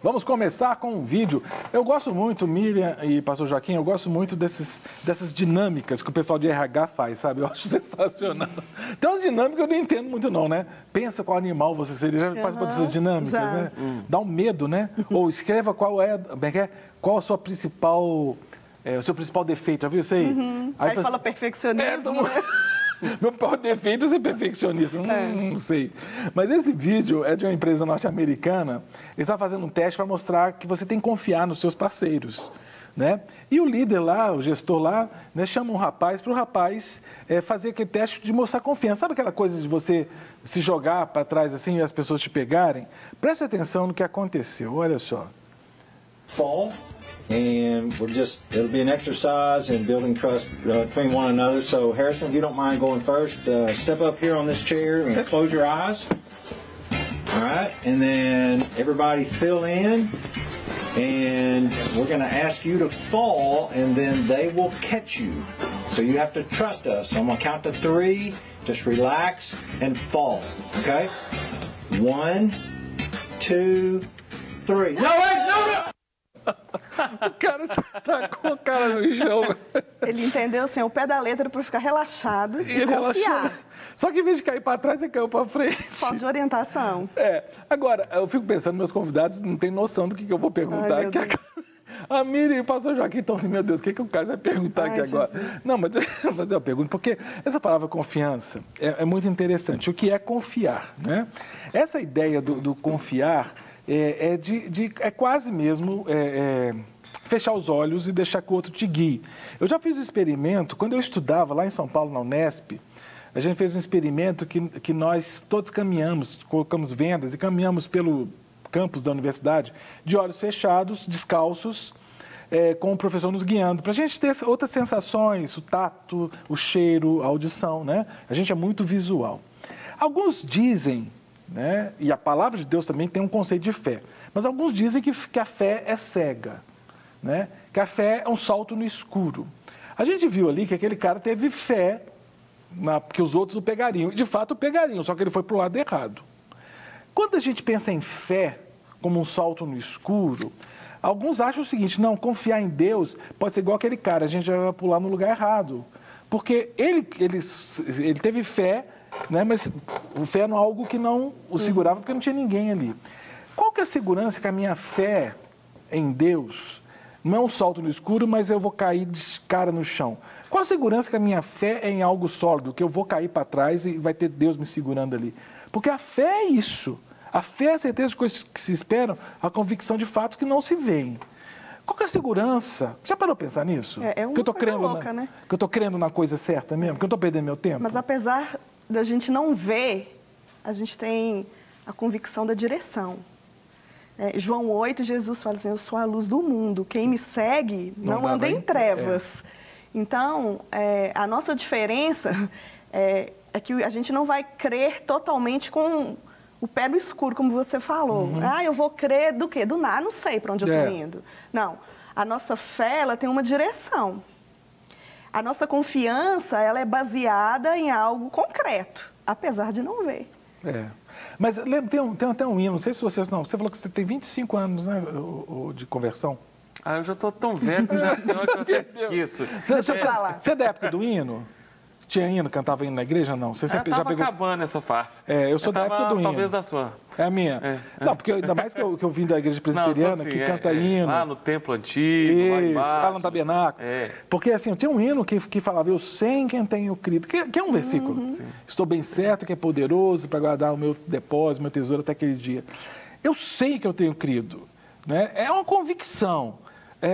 Vamos começar com um vídeo. Eu gosto muito, Miriam e pastor Joaquim, eu gosto muito dessas dinâmicas que o pessoal de RH faz, sabe? Eu acho sensacional. Tem umas dinâmicas que eu não entendo muito não, né? Pensa qual animal você seria. Já participou dessas dinâmicas, né? Dá um medo, né? Ou escreva qual qual a sua principal... o seu principal defeito, já viu isso aí? Aí fala perfeccionismo, né? Meu pior defeito é ser perfeccionista, não sei. Mas esse vídeo é de uma empresa norte-americana. Eles estavam fazendo um teste para mostrar que você tem que confiar nos seus parceiros, né? E o líder lá, o gestor lá, né, chama um rapaz para o rapaz fazer aquele teste de mostrar confiança. Sabe aquela coisa de você se jogar para trás assim e as pessoas te pegarem? Preste atenção no que aconteceu, olha só. Fall, and it'll be an exercise in building trust between one another. So Harrison, if you don't mind going first, step up here on this chair and close your eyes. All right, and then everybody fill in, and we're going to ask you to fall, and then they will catch you. So you have to trust us. So I'm going to count to 3, just relax and fall, okay? 1, 2, 3. No, wait, no! O cara está com a cara no chão. Ele entendeu assim, o pé da letra para ficar relaxado e confiar. Só que em vez de cair para trás, você caiu para frente. Falta de orientação. Agora, eu fico pensando, meus convidados não têm noção do que eu vou perguntar. A Miriam e o pastor Joaquim estão assim, meu Deus, o que o Cássio vai perguntar aqui agora? Jesus. Não, mas deixa eu fazer uma pergunta, porque essa palavra confiança é muito interessante. O que é confiar, né? Essa ideia do confiar... É quase mesmo fechar os olhos e deixar que o outro te guie. Eu já fiz um experimento, quando eu estudava lá em São Paulo, na Unesp, a gente fez um experimento que nós todos caminhamos, colocamos vendas e caminhamos pelo campus da universidade, de olhos fechados, descalços, com o professor nos guiando, para a gente ter outras sensações, o tato, o cheiro, a audição, né? A gente é muito visual. Alguns dizem... né? E a palavra de Deus também tem um conceito de fé. Mas alguns dizem que a fé é cega, né? Que a fé é um salto no escuro. A gente viu ali que aquele cara teve fé que os outros o pegariam. E, de fato, o pegariam, só que ele foi para o lado errado. Quando a gente pensa em fé como um salto no escuro, alguns acham o seguinte, não, confiar em Deus pode ser igual aquele cara, a gente vai pular no lugar errado. Porque ele teve fé, né? Mas o fé era algo que não o segurava porque não tinha ninguém ali. Qual que é a segurança que a minha fé em Deus não é um salto no escuro, mas eu vou cair de cara no chão? Qual a segurança que a minha fé é em algo sólido, que eu vou cair para trás e vai ter Deus me segurando ali? Porque a fé é isso. A fé é a certeza de coisas que se esperam, a convicção de fatos que não se veem. Qual que é a segurança? Já parou para pensar nisso? Uma coisa louca, né? Que eu estou crendo na coisa certa mesmo? Que eu estou perdendo meu tempo? Mas apesar da gente não ver, a gente tem a convicção da direção. João 8, Jesus fala assim, eu sou a luz do mundo, quem me segue não anda em trevas. Então, a nossa diferença é que a gente não vai crer totalmente com o pé no escuro, como você falou. Eu vou crer do quê? Do nada, não sei para onde eu estou indo. Não, a nossa fé, ela tem uma direção. A nossa confiança, ela é baseada em algo concreto, apesar de não ver. Mas tem até um hino, não sei se vocês não... Você falou que você tem 25 anos, né, de conversão. Eu já estou tão velho que já eu até esqueço. Você é da época do hino? Tinha hino, cantava hino na igreja, não? Você já pegou... acabando essa farsa. Eu sou da época do hino. Talvez da sua. É a minha. Não, porque ainda mais que eu vim da igreja presbiteriana, que canta hino. Lá no templo antigo, lá embaixo. Lá no tabernáculo. Porque assim, tinha um hino que falava, eu sei em quem tenho crido, que é um versículo. Estou bem certo que é poderoso para guardar o meu depósito, meu tesouro até aquele dia. Eu sei que eu tenho crido, né? É uma convicção.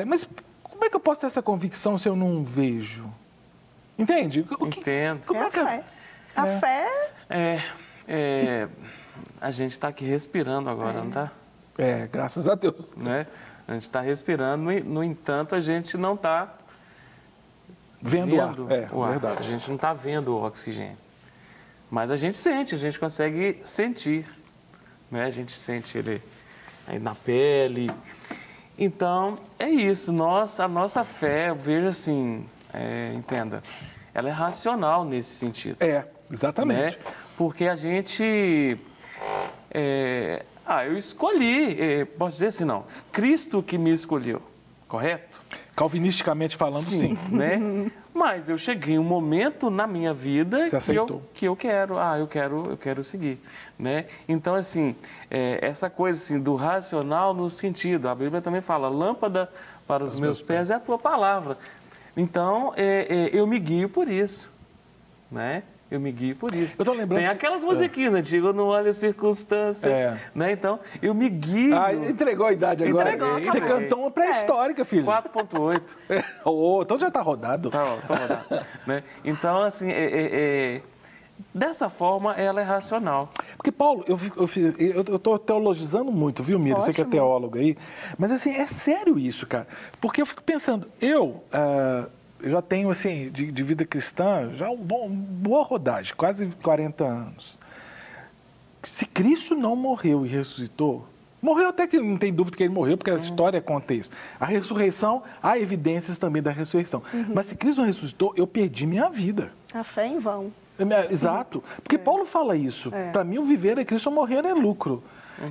Mas como é que eu posso ter essa convicção se eu não vejo? Entende? Entendo. Como é que é? A fé... A gente está aqui respirando agora, não está? Graças a Deus. Né? A gente está respirando, no entanto, a gente não está vendo o ar. Verdade. A gente não está vendo o oxigênio. Mas a gente sente, a gente consegue sentir. Né? A gente sente ele aí na pele. Então, é isso. A nossa fé, eu vejo assim... entenda, ela é racional nesse sentido. Exatamente. Né? Porque a gente Eu escolhi, posso dizer assim, não, Cristo que me escolheu, correto? Calvinisticamente falando, sim. Né? Mas eu cheguei um momento na minha vida que eu quero, eu quero seguir, né? Então, assim, essa coisa assim, do racional no sentido, a Bíblia também fala, lâmpada para os meus pés é a tua palavra. Então, eu me guio por isso, né? Eu me guio por isso. Eu tô lembrando Tem aquelas musiquinhas antigas, não olha a circunstância, né? Então, eu me guio. Entregou a idade agora. Você cantou uma pré-histórica, filho. 4.8. Então já tá rodado. Tá rodado. Né? Então, assim, dessa forma, ela é racional. Porque, Paulo, eu tô teologizando muito, viu, Mira? Você que é teólogo aí. Mas, assim, é sério isso, cara. Porque eu fico pensando, eu já tenho, assim, de vida cristã, já uma boa rodagem, quase 40 anos. Se Cristo não morreu e ressuscitou, morreu até que não tem dúvida que ele morreu, porque a história conta isso. A ressurreição, há evidências também da ressurreição. Mas se Cristo não ressuscitou, eu perdi minha vida. A fé em vão. Exato. Porque Paulo fala isso. Para mim, o viver é Cristo, o morrer é lucro.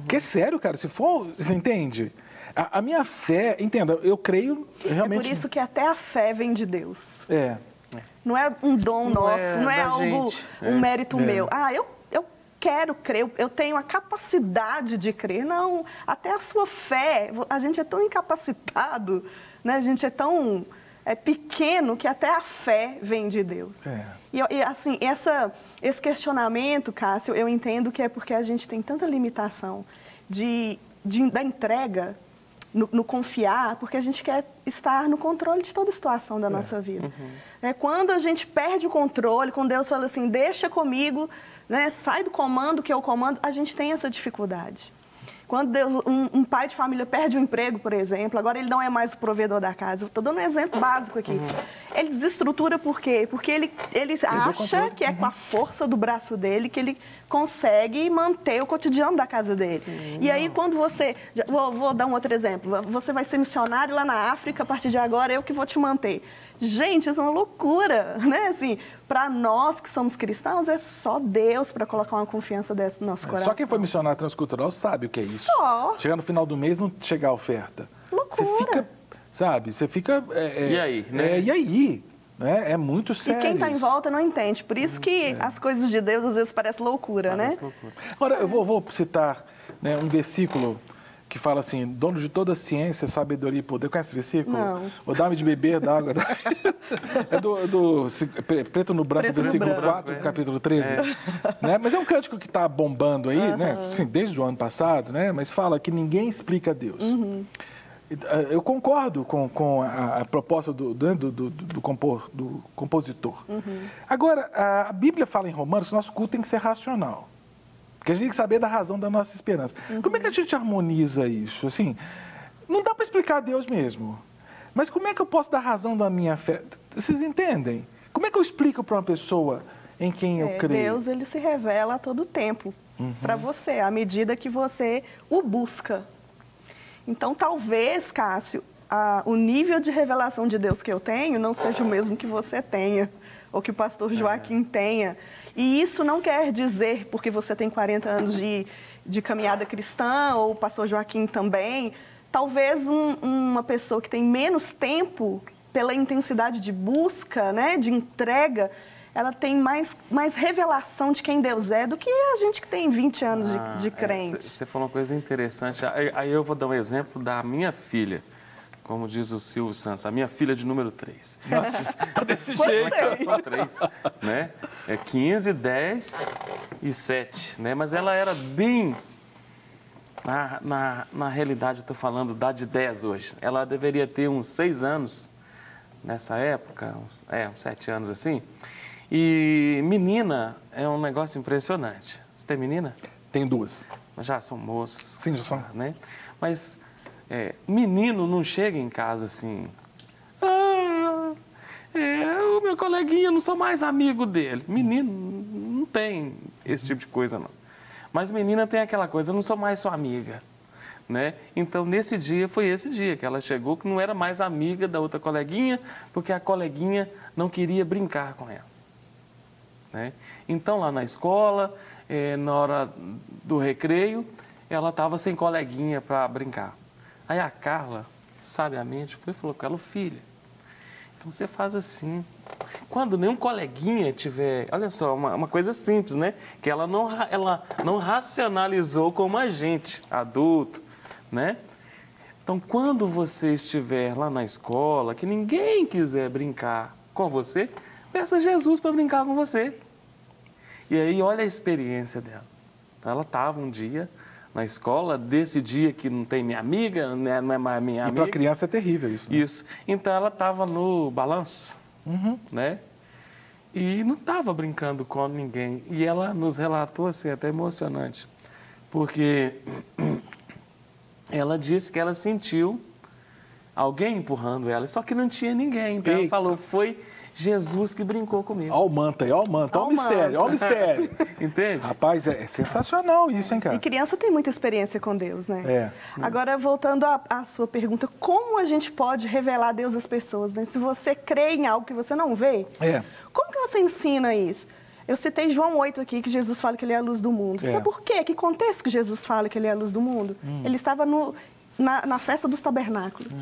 Que é sério, cara. Se for, você entende? A minha fé, entenda, eu creio realmente... É por isso que até a fé vem de Deus. É. Não é um dom nosso, não é algo, um mérito meu. Eu quero crer, eu tenho a capacidade de crer. Não, até a sua fé, a gente é tão incapacitado, né? A gente é tão pequeno que até a fé vem de Deus. E assim, esse questionamento, Cássio, eu entendo que é porque a gente tem tanta limitação da entrega, no confiar, porque a gente quer estar no controle de toda a situação da nossa vida. Quando a gente perde o controle, quando Deus fala assim, deixa comigo, né, sai do comando que eu comando, a gente tem essa dificuldade. Quando um pai de família perde o emprego, por exemplo, agora ele não é mais o provedor da casa. Estou dando um exemplo básico aqui. Ele desestrutura por quê? Porque ele acha que é com a força do braço dele que ele consegue manter o cotidiano da casa dele. E aí, quando você... Vou dar um outro exemplo. Você vai ser missionário lá na África, a partir de agora eu que vou te manter. Gente, isso é uma loucura, né? Assim, para nós que somos cristãos, é só Deus para colocar uma confiança dessa no nosso coração. Só quem foi missionário transcultural sabe o que é isso. Só. Chegar no final do mês não chegar a oferta. Loucura. Você fica, sabe, você fica... E aí, né? E aí? É muito sério. E quem está em volta não entende. Por isso que as coisas de Deus às vezes parecem loucura, né? Loucura. Agora, eu vou citar, né, um versículo que fala assim, dono de toda ciência, sabedoria e poder. Conhece esse versículo? Não. O dá-me de beber da água da vida. É do Preto no Branco, versículo 4, capítulo 13. Né? Mas é um cântico que está bombando aí, né? Assim, desde o ano passado, né? Mas fala que ninguém explica Deus. Eu concordo com a proposta do compositor. Agora, a Bíblia fala em Romanos que nosso culto tem que ser racional. Porque a gente tem que saber da razão da nossa esperança. Como é que a gente harmoniza isso? Assim, não dá para explicar Deus mesmo. Mas como é que eu posso dar razão da minha fé? Vocês entendem? Como é que eu explico para uma pessoa em quem eu creio? Deus, ele se revela a todo tempo para você, à medida que você o busca. Então, talvez, Cássio, o nível de revelação de Deus que eu tenho não seja o mesmo que você tenha, ou que o pastor Joaquim tenha. E isso não quer dizer, porque você tem 40 anos de caminhada cristã, ou o pastor Joaquim também, talvez uma pessoa que tem menos tempo, pela intensidade de busca, né, de entrega, ela tem mais revelação de quem Deus é do que a gente que tem 20 anos de crente. Você falou uma coisa interessante. Aí eu vou dar um exemplo da minha filha. Como diz o Silvio Santos, a minha filha de número 3. Nossa, desse jeito. É só 3, né? É 15, 10 e 7, né? Mas ela era bem... Na realidade, eu estou falando da de 10 hoje. Ela deveria ter uns 6 anos nessa época, uns 7 anos assim. E menina é um negócio impressionante. Você tem menina? Tem 2. Mas já são moças. Sim, já são. Né? Mas... menino não chega em casa assim, o meu coleguinha, eu não sou mais amigo dele. Menino não tem esse tipo de coisa, não. Mas menina tem aquela coisa, eu não sou mais sua amiga. Né? Então, nesse dia, foi esse dia que ela chegou, que não era mais amiga da outra coleguinha, porque a coleguinha não queria brincar com ela. Né? Então, lá na escola, na hora do recreio, ela estava sem coleguinha para brincar. Aí a Carla, sabiamente, foi e falou com ela: filha, então você faz assim. Quando nenhum coleguinha tiver... Olha só, uma coisa simples, né? Que ela não racionalizou como a gente, adulto, né? Então, quando você estiver lá na escola, que ninguém quiser brincar com você, peça Jesus para brincar com você. E aí, olha a experiência dela. Ela estava um dia na escola, desse dia que não tem minha amiga, né, não é mais minha amiga. E para a criança é terrível isso. Né? Isso. Então, ela estava no balanço, né? E não estava brincando com ninguém. E ela nos relatou, assim, até emocionante, porque ela disse que ela sentiu alguém empurrando ela, só que não tinha ninguém. Então, ela falou: foi Jesus que brincou comigo. Olha o manto aí, olha o manto, olha o mistério, olha o mistério. Entende? Rapaz, é sensacional isso, hein, cara? E criança tem muita experiência com Deus, né? É. Agora, voltando à sua pergunta, como a gente pode revelar Deus às pessoas, né? Se você crê em algo que você não vê, como que você ensina isso? Eu citei João 8 aqui, que Jesus fala que ele é a luz do mundo. Sabe por quê? Que contexto que Jesus fala que ele é a luz do mundo? Ele estava na festa dos tabernáculos.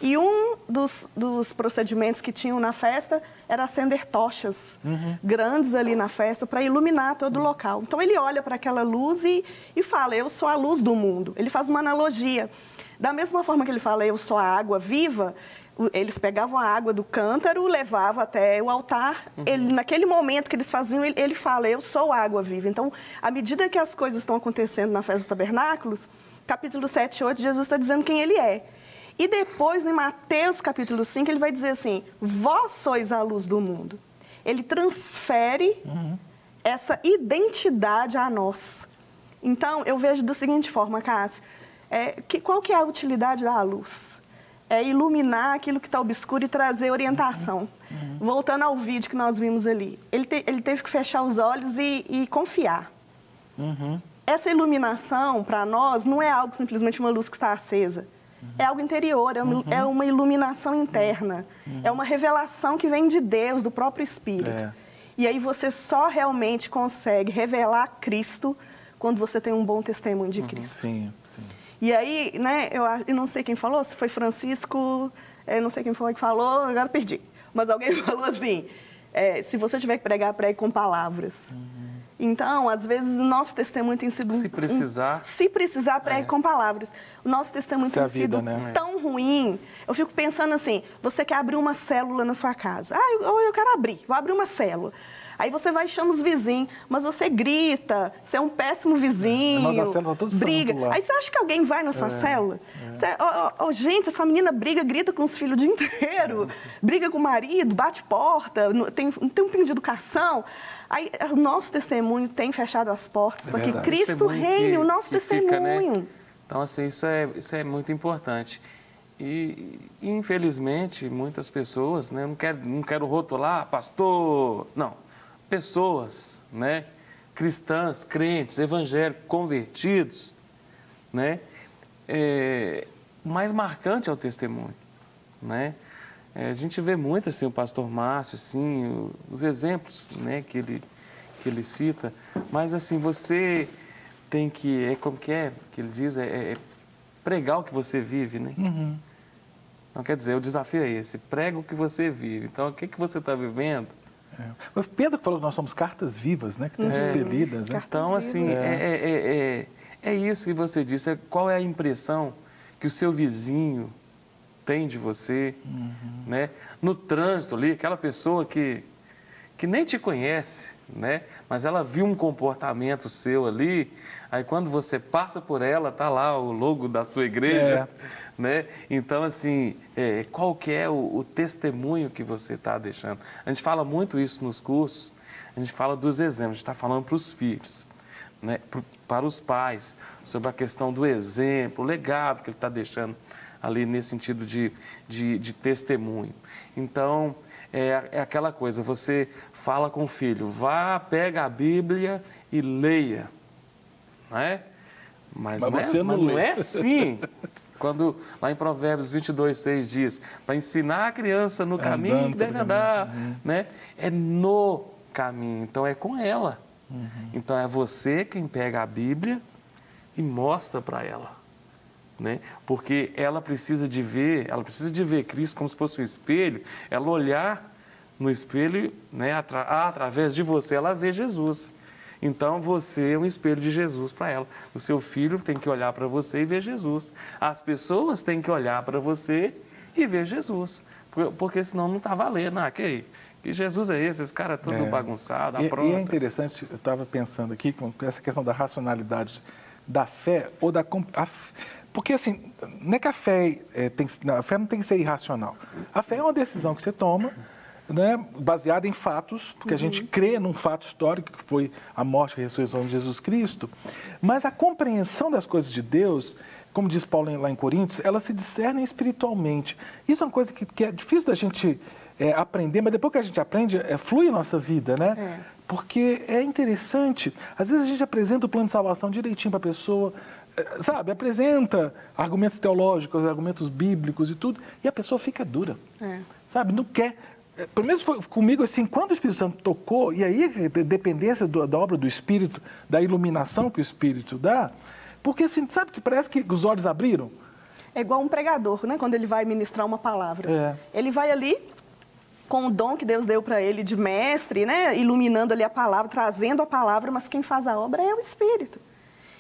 E um dos procedimentos que tinham na festa era acender tochas grandes ali na festa para iluminar todo o local. Então, ele olha para aquela luz e fala: eu sou a luz do mundo. Ele faz uma analogia. Da mesma forma que ele fala: eu sou a água viva, eles pegavam a água do cântaro, levavam até o altar. Naquele momento que eles faziam, ele fala: eu sou a água viva. Então, à medida que as coisas estão acontecendo na festa dos tabernáculos, capítulo 7 e 8, Jesus está dizendo quem ele é. E depois, em Mateus capítulo 5, ele vai dizer assim: vós sois a luz do mundo. Ele transfere essa identidade a nós. Então, eu vejo da seguinte forma, Cássio: qual que é a utilidade da luz? É iluminar aquilo que está obscuro e trazer orientação. Voltando ao vídeo que nós vimos ali, ele teve que fechar os olhos e confiar. Essa iluminação, para nós, não é algo simplesmente uma luz que está acesa. É algo interior, é uma iluminação interna. É uma revelação que vem de Deus, do próprio Espírito. E aí você só realmente consegue revelar Cristo quando você tem um bom testemunho de Cristo. Sim, sim. E aí, né, eu não sei quem falou, se foi Francisco, eu não sei quem foi que falou, agora perdi. Mas alguém falou assim: se você tiver que pregar, pregue com palavras. Então, às vezes, o nosso testemunho tem sido... Se precisar, pregue com palavras. O nosso testemunho tem sido tão ruim. Eu fico pensando assim: você quer abrir uma célula na sua casa. Eu quero abrir, vou abrir uma célula. Aí você vai e chama os vizinhos, mas você grita, você é um péssimo vizinho, briga. Aí você acha que alguém vai na sua célula? Gente, essa menina grita com os filhos o dia inteiro, briga com o marido, bate porta, tem um pingo de educação. Aí o nosso testemunho tem fechado as portas para que Cristo reine, o nosso testemunho. Fica, né? Então, assim, isso é muito importante. E, infelizmente, muitas pessoas, né, não quero rotular, pastor, não. Pessoas, né, cristãs, crentes, evangélicos, convertidos, né, o mais marcante é o testemunho, né? A gente vê muito, assim, o pastor Márcio, assim, os exemplos, né, que ele cita, mas, assim, você tem que, como que ele diz, pregar o que você vive, né? Então, quer dizer, o desafio é esse: prega o que você vive. Então, o que você está vivendo? O Pedro que falou que nós somos cartas vivas, né? Que temos que ser lidas. Né? Então, assim, é isso que você disse. Qual é a impressão que o seu vizinho tem de você, né? No trânsito ali, aquela pessoa que nem te conhece, né? Mas ela viu um comportamento seu ali, aí quando você passa por ela, tá lá o logo da sua igreja, né? Então, assim, qual que é o testemunho que você está deixando? A gente fala muito isso nos cursos, a gente fala dos exemplos, a gente está falando para os filhos, né? Para os pais, sobre a questão do exemplo, o legado que ele está deixando ali nesse sentido de testemunho. Então, é aquela coisa: você fala com o filho, vá, pega a Bíblia e leia, não é? Mas não é assim. Quando lá em Provérbios 22:6 diz, para ensinar a criança no caminho que deve andar, né? É no caminho, então é com ela. Então é você quem pega a Bíblia e mostra para ela, né? Porque ela precisa de ver Cristo como se fosse um espelho, ela olhar no espelho, né? Através de você, ela vê Jesus. Então, você é um espelho de Jesus para ela. O seu filho tem que olhar para você e ver Jesus. As pessoas têm que olhar para você e ver Jesus. Porque senão não está valendo. Que Jesus é esse cara todo bagunçado, apronta. E é interessante, eu estava pensando aqui, com essa questão da racionalidade da fé ou da... Porque, assim, não é que a fé não tem que ser irracional. A fé é uma decisão que você toma, né, baseada em fatos, porque a gente crê num fato histórico, que foi a morte e a ressurreição de Jesus Cristo, mas a compreensão das coisas de Deus, como diz Paulo lá em Coríntios, elas se discernem espiritualmente. Isso é uma coisa que é difícil da gente aprender, mas depois que a gente aprende, flui a nossa vida, né? Porque é interessante, às vezes a gente apresenta o plano de salvação direitinho para a pessoa, sabe, apresenta argumentos teológicos, argumentos bíblicos e tudo, e a pessoa fica dura, sabe, não quer. Pelo menos foi comigo assim, quando o Espírito Santo tocou, e aí dependência da obra do Espírito, da iluminação que o Espírito dá, porque assim, sabe que parece que os olhos abriram? É igual um pregador, né? Quando ele vai ministrar uma palavra. Ele vai ali com o dom que Deus deu para ele de mestre, né? Iluminando ali a palavra, trazendo a palavra, mas quem faz a obra é o Espírito.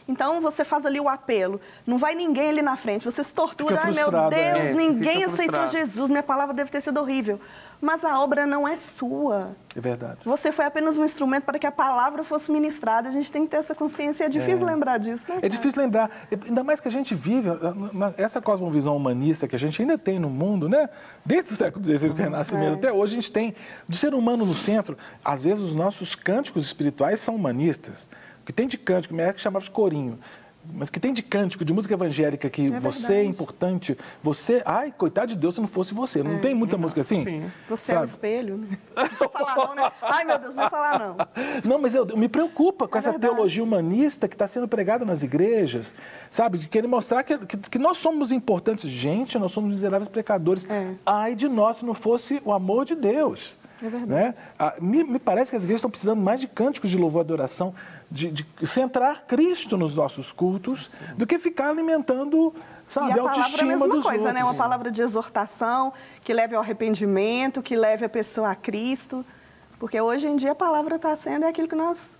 Então, você faz ali o apelo, não vai ninguém ali na frente, você se tortura, ai meu Deus, ninguém aceitou Jesus, minha palavra deve ter sido horrível. Mas a obra não é sua. É verdade. Você foi apenas um instrumento para que a palavra fosse ministrada, a gente tem que ter essa consciência, é difícil lembrar disso, né? É difícil lembrar, ainda mais que a gente vive, essa cosmovisão humanista que a gente ainda tem no mundo, né? Desde o século XVI, com o Renascimento, até hoje a gente tem do ser humano no centro. Às vezes os nossos cânticos espirituais são humanistas. O que tem de cântico, minha época chamava de corinho, mas o que tem de cântico, de música evangélica, que você é importante, você... Ai, coitado de Deus se não fosse você. Não tem muita música assim? Sim. Você é o espelho, né? Não vou falar não, né? Ai, meu Deus, não vou falar não. Não, mas eu me preocupa com essa teologia humanista que está sendo pregada nas igrejas, sabe? De querer mostrar que nós somos importantes. Gente, nós somos miseráveis pecadores. Ai de nós se não fosse o amor de Deus. É verdade. Né? Me parece que as igrejas estão precisando mais de cânticos de louvor e adoração, de centrar Cristo nos nossos cultos, do que ficar alimentando, sabe, a autoestima dos outros. E a palavra é a mesma coisa, né? Uma palavra de exortação, que leve ao arrependimento, que leve a pessoa a Cristo. Porque hoje em dia a palavra está sendo aquilo que nós,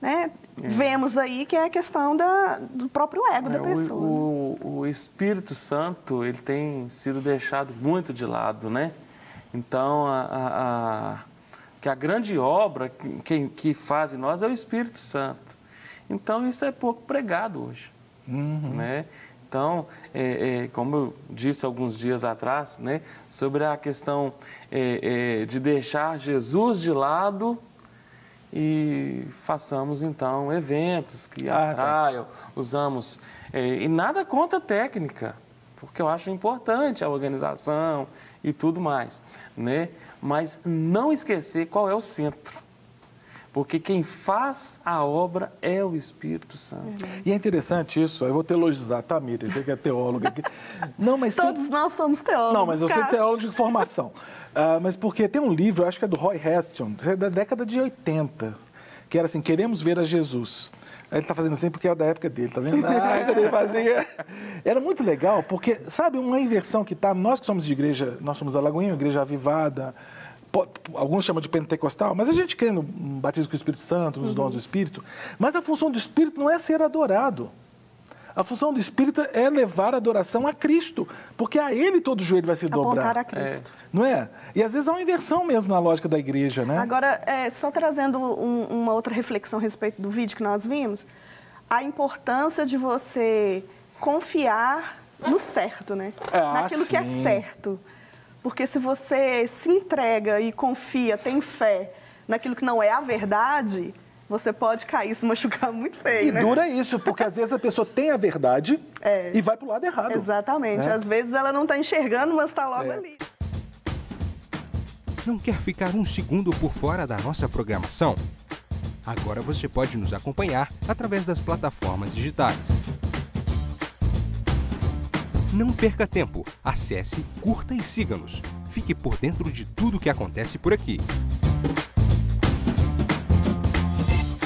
né, vemos aí, que é a questão do próprio ego da pessoa. O Espírito Santo, ele tem sido deixado muito de lado, né? Então, que a grande obra que faz em nós é o Espírito Santo. Então, isso é pouco pregado hoje. Né? Então, como eu disse alguns dias atrás, né, sobre a questão de deixar Jesus de lado e façamos, então, eventos que atraiam, usamos... e nada contra a técnica, porque eu acho importante a organização e tudo mais, né? Mas não esquecer qual é o centro, porque quem faz a obra é o Espírito Santo. E é interessante isso, eu vou teologizar, tá, Miriam? Você que é teóloga aqui. Não, mas todos nós somos teólogos. Não, mas eu sou teólogo de formação. Mas porque tem um livro, acho que é do Roy Hession, da década de 80, que era assim, Queremos Ver a Jesus. Ele está fazendo assim porque é da época dele, tá vendo? Quando ele fazia... Era muito legal, porque, sabe, uma inversão que está... Nós que somos de igreja, nós somos Alagoinha, igreja avivada, alguns chamam de pentecostal, mas a gente crê no batismo com o Espírito Santo, nos dons do Espírito, mas a função do Espírito não é ser adorado. A função do Espírito é levar a adoração a Cristo, porque a Ele todo joelho vai se dobrar. Apontar a Cristo. Não é? E às vezes há uma inversão mesmo na lógica da igreja, né? Agora, só trazendo uma outra reflexão a respeito do vídeo que nós vimos, a importância de você confiar no certo, né? Naquilo que é certo. Porque se você se entrega e confia, tem fé naquilo que não é a verdade... Você pode cair, se machucar muito feio, né? E dura isso, porque às vezes a pessoa tem a verdade e vai para o lado errado. Exatamente. Às vezes ela não está enxergando, mas está logo ali. Não quer ficar um segundo por fora da nossa programação? Agora você pode nos acompanhar através das plataformas digitais. Não perca tempo. Acesse, curta e siga-nos. Fique por dentro de tudo que acontece por aqui.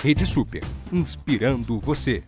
Rede Super, inspirando você.